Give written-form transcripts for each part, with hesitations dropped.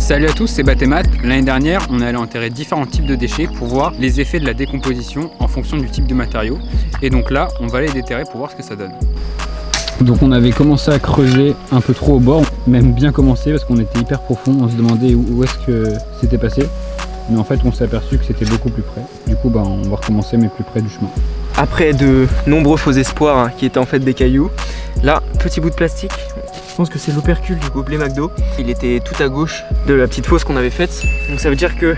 Salut à tous, c'est Bathémat. L'année dernière, on est allé enterrer différents types de déchets pour voir les effets de la décomposition en fonction du type de matériau. Et donc là, on va les déterrer pour voir ce que ça donne. Donc on avait commencé à creuser un peu trop au bord, même bien commencé parce qu'on était hyper profond, on se demandait où est-ce que c'était passé. Mais en fait on s'est aperçu que c'était beaucoup plus près. Du coup on va recommencer mais plus près du chemin. Après de nombreux faux espoirs qui étaient en fait des cailloux, là, petit bout de plastique, je pense que c'est l'opercule du gobelet McDo. Il était tout à gauche de la petite fosse qu'on avait faite. Donc ça veut dire que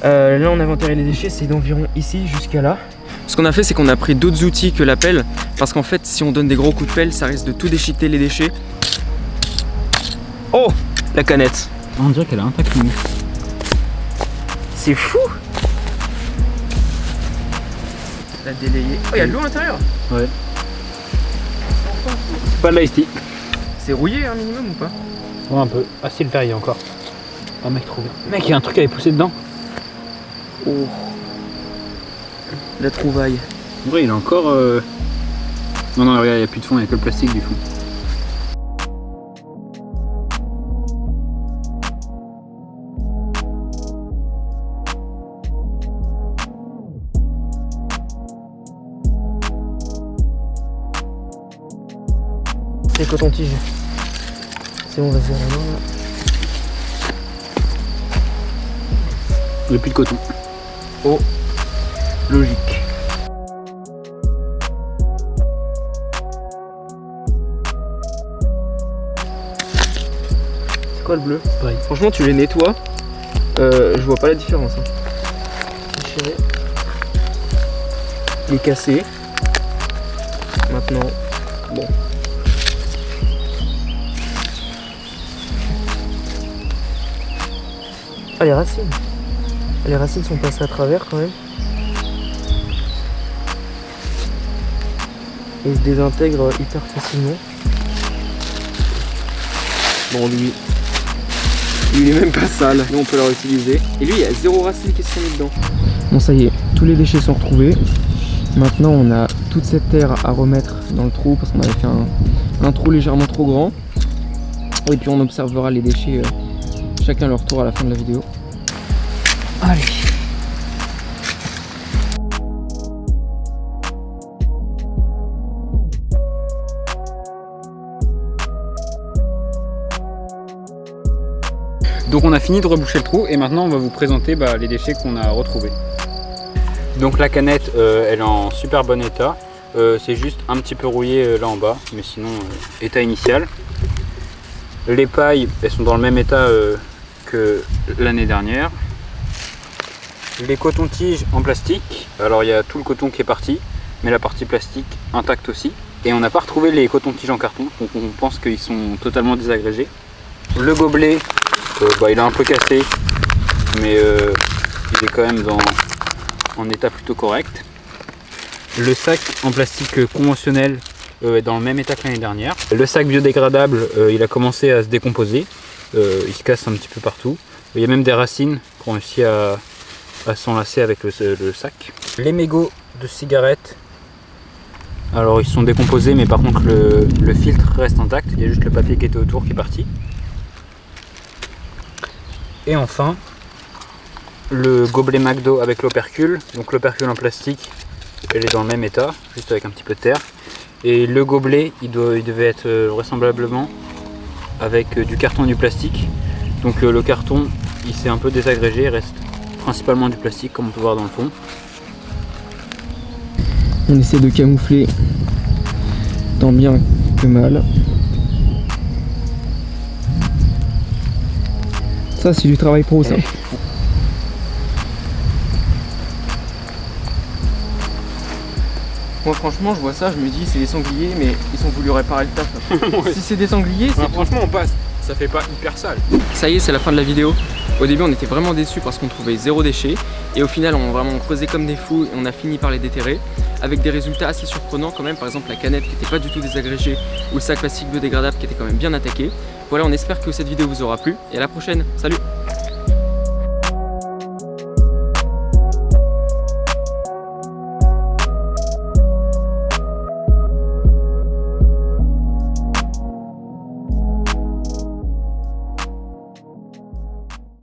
là on avait enterré les déchets, c'est d'environ ici jusqu'à là. Ce qu'on a fait, c'est qu'on a pris d'autres outils que la pelle, parce qu'en fait si on donne des gros coups de pelle, ça risque de tout déchiqueter les déchets. Oh, la canette. On dirait qu'elle a un tac mou. C'est fou. La délayée. Oh, il y a de l'eau à l'intérieur. Ouais. C'est pas de l'ice tea. C'est rouillé un minimum ou pas? Ouais, un peu. Ah, c'est le verrier encore. Oh mec, trop bien. Mec, il y a un truc qui avait poussé dedans. Oh. La trouvaille. En vrai, il est encore... Non, regarde, il n'y a plus de fond, il n'y a que le plastique du fond. C'est coton-tige. C'est bon, vas-y, là. Il n'y a plus de coton. Oh, logique. C'est quoi le bleu? Ouais. Franchement, tu les nettoies, je vois pas la différence. Déchiré. Il est cassé. Maintenant, bon. Ah, les racines. Les racines sont passées à travers quand même. Et ils se désintègrent hyper facilement. Bon, lui il est même pas sale. Nous on peut le réutiliser. Et lui il y a 0 racines qui sont mis dedans. Bon, ça y est, tous les déchets sont retrouvés. Maintenant on a toute cette terre à remettre dans le trou parce qu'on avait fait un trou légèrement trop grand. Et puis on observera les déchets chacun leur tour à la fin de la vidéo. Allez. Donc on a fini de reboucher le trou et maintenant on va vous présenter les déchets qu'on a retrouvés. Donc la canette elle est en super bon état. C'est juste un petit peu rouillé là en bas, mais sinon état initial. Les pailles elles sont dans le même état que l'année dernière. Les cotons-tiges en plastique, alors il y a tout le coton qui est parti, mais la partie plastique intacte aussi. Et on n'a pas retrouvé les cotons-tiges en carton, donc on pense qu'ils sont totalement désagrégés. Le gobelet, il est un peu cassé, mais il est quand même en état plutôt correct. Le sac en plastique conventionnel est dans le même état que l'année dernière. Le sac biodégradable, il a commencé à se décomposer, il se casse un petit peu partout. Il y a même des racines qui ont réussi à s'enlacer avec le sac. Les mégots de cigarettes, alors ils sont décomposés, mais par contre le filtre reste intact, il y a juste le papier qui était autour qui est parti. Et enfin, le gobelet McDo avec l'opercule. Donc l'opercule en plastique, elle est dans le même état, juste avec un petit peu de terre. Et le gobelet, il devait être vraisemblablement avec du carton et du plastique. Donc le carton, il s'est un peu désagrégé, il reste principalement du plastique comme on peut voir dans le fond. On essaie de camoufler tant bien que mal. Ça c'est du travail pro ça. Moi franchement je vois ça, je me dis c'est des sangliers mais ils ont voulu réparer le taf. Ouais. Si c'est des sangliers, c'est franchement on passe, ça fait pas hyper sale. Ça y est, c'est la fin de la vidéo. Au début on était vraiment déçus parce qu'on trouvait 0 déchet. Et au final on a vraiment creusé comme des fous et on a fini par les déterrer. Avec des résultats assez surprenants quand même, par exemple la canette qui n'était pas du tout désagrégée ou le sac plastique biodégradable qui était quand même bien attaqué. Voilà, on espère que cette vidéo vous aura plu et à la prochaine, salut!